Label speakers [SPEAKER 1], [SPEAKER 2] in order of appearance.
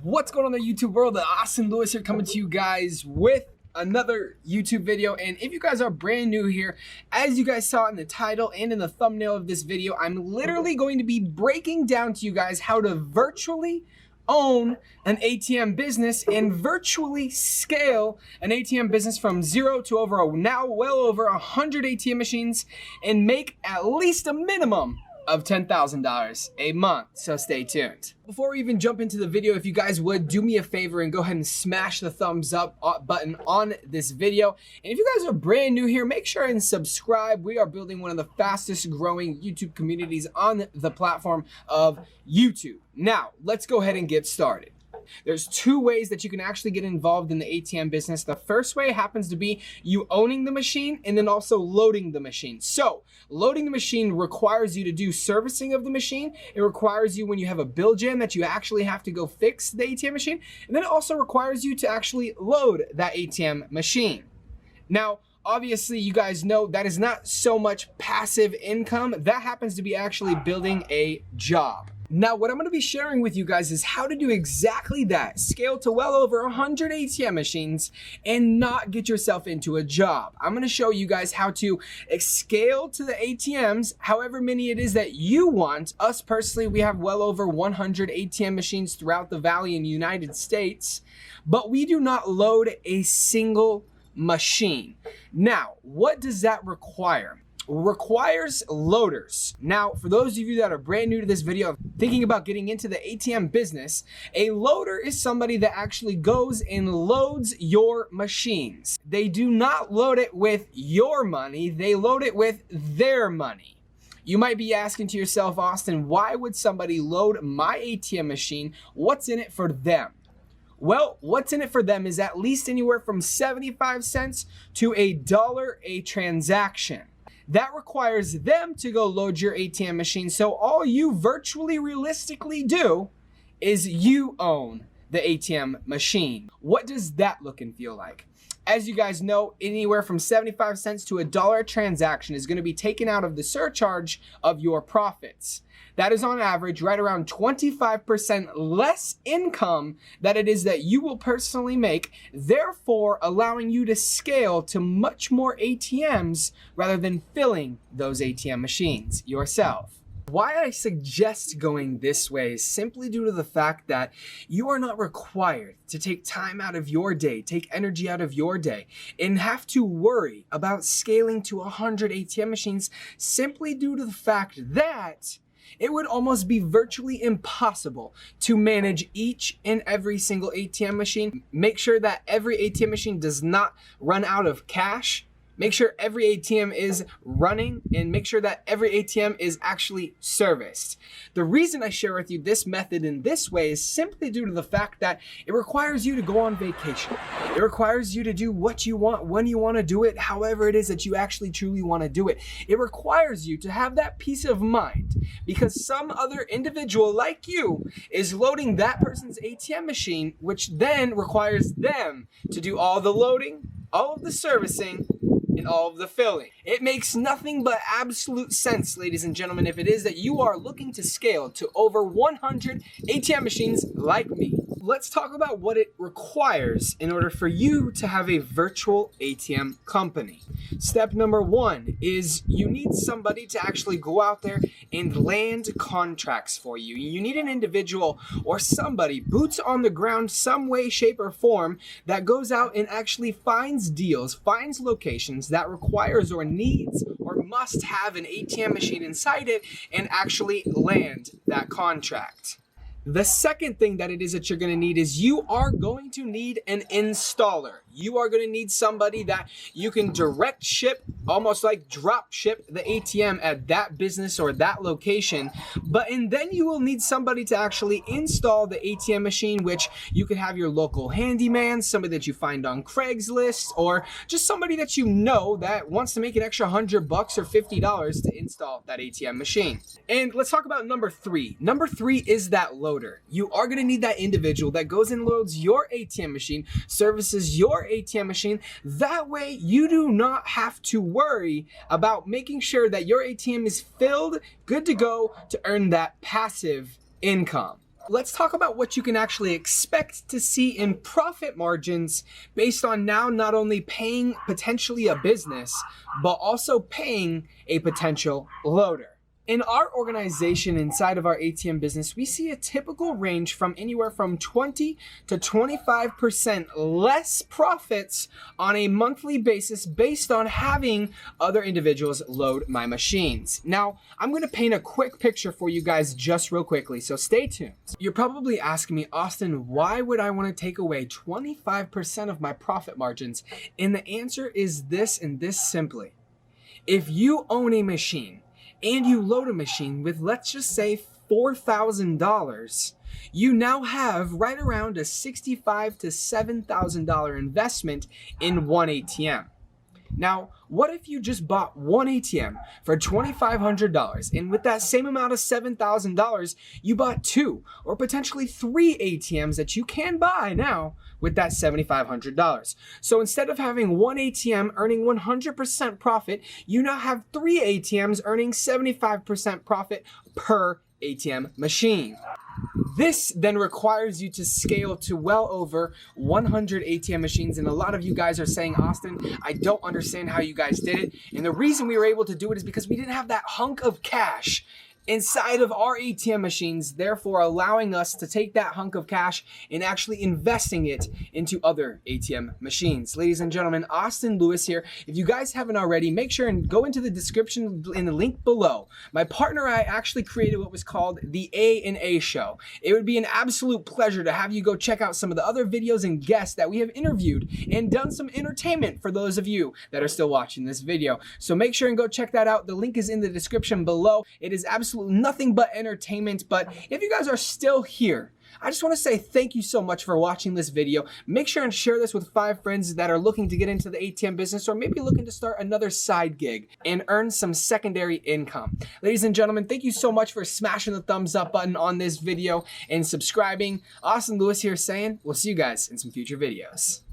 [SPEAKER 1] What's going on in the YouTube world? The Austin Lewis here, coming to you guys with another YouTube video. And if you guys are brand new here, as you guys saw in the title and in the thumbnail of this video, I'm literally going to be breaking down to you guys how to virtually own an ATM business and virtually scale an ATM business from zero to now well over 100 ATM machines and make at least a minimum of $10,000 a month. So stay tuned. Before we even jump into the video, if you guys would do me a favor and go ahead and smash the thumbs up button on this video. And if you guys are brand new here, make sure and subscribe. We are building one of the fastest growing YouTube communities on the platform of YouTube. Now, let's go ahead and get started. There's two ways that you can actually get involved in the ATM business. The first way happens to be you owning the machine and then also loading the machine. So loading the machine requires you to do servicing of the machine. It requires you, when you have a bill jam, that you actually have to go fix the ATM machine. And then it also requires you to actually load that ATM machine. Now, obviously, you guys know that is not so much passive income. That happens to be actually building a job. Now, what I'm going to be sharing with you guys is how to do exactly that. Scale to well over 100 ATM machines and not get yourself into a job. I'm going to show you guys how to scale to the ATMs, however many it is that you want. Us personally, we have well over 100 ATM machines throughout the Valley in the United States, but we do not load a single machine. Now, what does that require? Requires loaders. Now, for those of you that are brand new to this video, thinking about getting into the ATM business, a loader is somebody that actually goes and loads your machines. They do not load it with your money, they load it with their money. You might be asking to yourself, Austin, why would somebody load my ATM machine? What's in it for them? Well, what's in it for them is at least anywhere from 75 cents to $1 a transaction. That requires them to go load your ATM machine. So all you virtually realistically do is you own the ATM machine. What does that look and feel like? As you guys know, anywhere from 75 cents to $1 a transaction is going to be taken out of the surcharge of your profits. That is on average right around 25% less income that it is that you will personally make, therefore allowing you to scale to much more ATMs rather than filling those ATM machines yourself. Why I suggest going this way is simply due to the fact that you are not required to take time out of your day, take energy out of your day, and have to worry about scaling to 100 ATM machines simply due to the fact that it would almost be virtually impossible to manage each and every single ATM machine. Make sure that every ATM machine does not run out of cash. Make sure every ATM is running and make sure that every ATM is actually serviced. The reason I share with you this method in this way is simply due to the fact that it requires you to go on vacation. It requires you to do what you want, when you want to do it, however it is that you actually truly want to do it. It requires you to have that peace of mind because some other individual like you is loading that person's ATM machine, which then requires them to do all the loading, all of the servicing, and all of the filling. It makes nothing but absolute sense, ladies and gentlemen, if it is that you are looking to scale to over 100 ATM machines like me. Let's talk about what it requires in order for you to have a virtual ATM company. Step number one is you need somebody to actually go out there and land contracts for you. You need an individual or somebody, boots on the ground, some way, shape, or form, that goes out and actually finds deals, finds locations that requires or needs or must have an ATM machine inside it and actually land that contract. The second thing that it is that you're going to need is you are going to need an installer. You are going to need somebody that you can direct ship, almost like drop ship the ATM at that business or that location. And then you will need somebody to actually install the ATM machine, which you could have your local handyman, somebody that you find on Craigslist, or just somebody that you know that wants to make an extra $100 or $50 to install that ATM machine. And let's talk about number three. Number three is that loader. You are going to need that individual that goes and loads your ATM machine, services your ATM machine. That way you do not have to worry about making sure that your ATM is filled, good to go to earn that passive income. Let's talk about what you can actually expect to see in profit margins based on now not only paying potentially a business, but also paying a potential loader. In our organization inside of our ATM business, we see a typical range from anywhere from 20 to 25% less profits on a monthly basis based on having other individuals load my machines. Now, I'm going to paint a quick picture for you guys just real quickly, so stay tuned. You're probably asking me, Austin, why would I want to take away 25% of my profit margins? And the answer is this and this simply. If you own a machine, and you load a machine with, let's just say, $4,000, you now have right around a $6,500 to $7,000 investment in one ATM. Now, what if you just bought one ATM for $2,500 and with that same amount of $7,000, you bought two or potentially three ATMs that you can buy now with that $7,500. So instead of having one ATM earning 100% profit, you now have three ATMs earning 75% profit per ATM machine. This then requires you to scale to well over 100 ATM machines. And a lot of you guys are saying, Austin, I don't understand how you guys did it. And the reason we were able to do it is because we didn't have that hunk of cash inside of our ATM machines, therefore allowing us to take that hunk of cash and actually investing it into other ATM machines. Ladies and gentlemen, Austin Lewis here. If you guys haven't already, make sure and go into the description in the link below. My partner and I actually created what was called the A&A Show. It would be an absolute pleasure to have you go check out some of the other videos and guests that we have interviewed and done some entertainment for those of you that are still watching this video. So make sure and go check that out. The link is in the description below. It is absolutely nothing but entertainment. But if you guys are still here, I just want to say thank you so much for watching this video. Make sure and share this with 5 friends that are looking to get into the ATM business or maybe looking to start another side gig and earn some secondary income. Ladies and gentlemen, thank you so much for smashing the thumbs up button on this video and subscribing. Austin Lewis here saying we'll see you guys in some future videos.